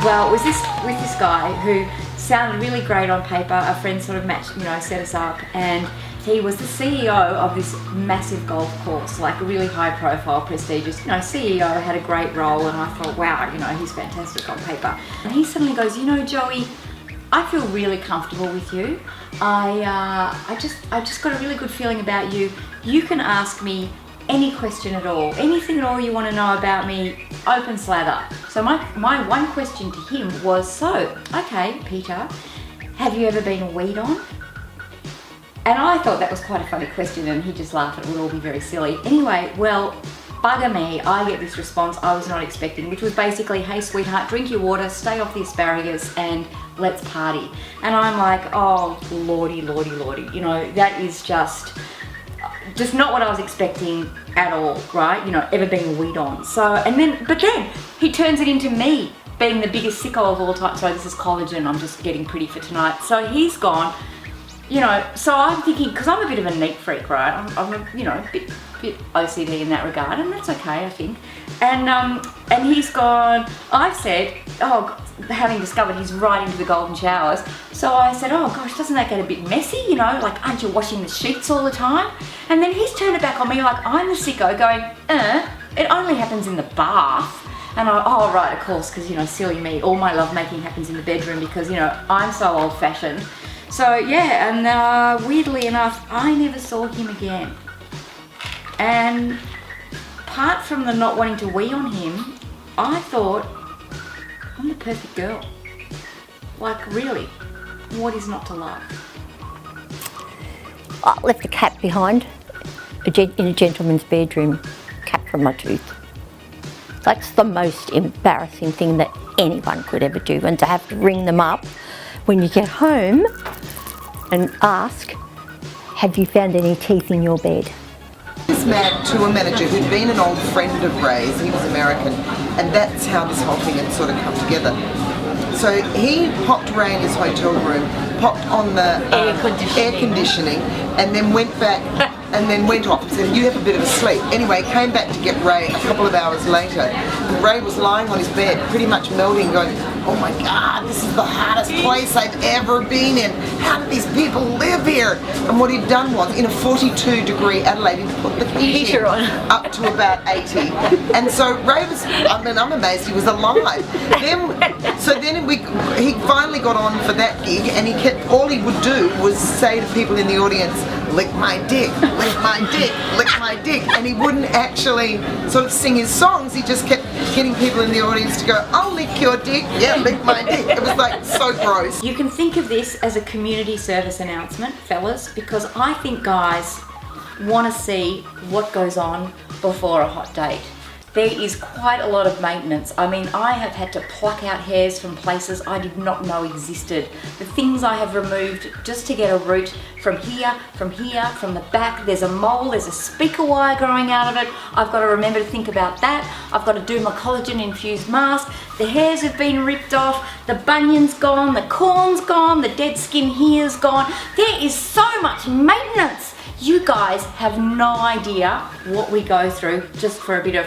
Well, it was with this guy who sounded really great on paper. A friend sort of matched, set us up, and he was the CEO of this massive golf course, like a really high profile, prestigious, CEO, had a great role, and I thought, wow, he's fantastic on paper. And he suddenly goes, Joey, I feel really comfortable with you. I just got a really good feeling about you. You can ask me any question at all, anything at all you want to know about me, open slather. So my one question to him was, so, okay, Peter, have you ever been weed on? And I thought that was quite a funny question, and he just laughed. It would all be very silly. Anyway, well, bugger me, I get this response I was not expecting, which was basically, hey sweetheart, drink your water, stay off the asparagus, and let's party. And I'm like, oh, lordy. That is just not what I was expecting at all, right? Ever being weed on. So, but then he turns it into me being the biggest sicko of all time. Sorry, this is collagen, I'm just getting pretty for tonight. So he's gone, so I'm thinking, because I'm a bit of a neat freak, right? I'm a bit OCD in that regard, and that's okay, I think. And he's gone, I've said, having discovered he's right into the golden showers, so I said, oh gosh, doesn't that get a bit messy, like, aren't you washing the sheets all the time? And then he's turned it back on me like I'm the sicko going, it only happens in the bath. And right, of course, because, silly me, all my lovemaking happens in the bedroom because, I'm so old-fashioned. So yeah, and weirdly enough, I never saw him again. And apart from the not wanting to wee on him, I thought, I'm the perfect girl. Like, really, what is not to love? I left a cap behind in a gentleman's bedroom, cap from my tooth. That's the most embarrassing thing that anyone could ever do, and to have to ring them up when you get home and ask, have you found any teeth in your bed? This man to a manager who'd been an old friend of Ray's, he was American, and that's how this whole thing had sort of come together. So he popped Ray in his hotel room, popped on the air conditioning, and then went back and then went off and said, you have a bit of a sleep. Anyway, came back to get Ray a couple of hours later. And Ray was lying on his bed, pretty much melting, going, oh my God, this is the hottest place I've ever been in. How do these people live here? And what he'd done was, in a 42-degree Adelaide, he'd put the heater on up to about 80. And so Ray was, I'm amazed he was alive. He finally got on for that gig, and all he would do was say to people in the audience, lick my dick, lick my dick, lick my dick. And he wouldn't actually sort of sing his songs, he just kept getting people in the audience to go, I'll lick your dick, yeah, lick my dick. It was like so gross. You can think of this as a community service announcement, fellas, because I think guys want to see what goes on before a hot date. There is quite a lot of maintenance. I mean, I have had to pluck out hairs from places I did not know existed. The things I have removed just to get a root from here, from the back. There's a mole, there's a speaker wire growing out of it. I've got to remember to think about that. I've got to do my collagen infused mask. The hairs have been ripped off, the bunion's gone, the corn's gone, the dead skin here's gone. There is so much maintenance. You guys have no idea what we go through just for a bit of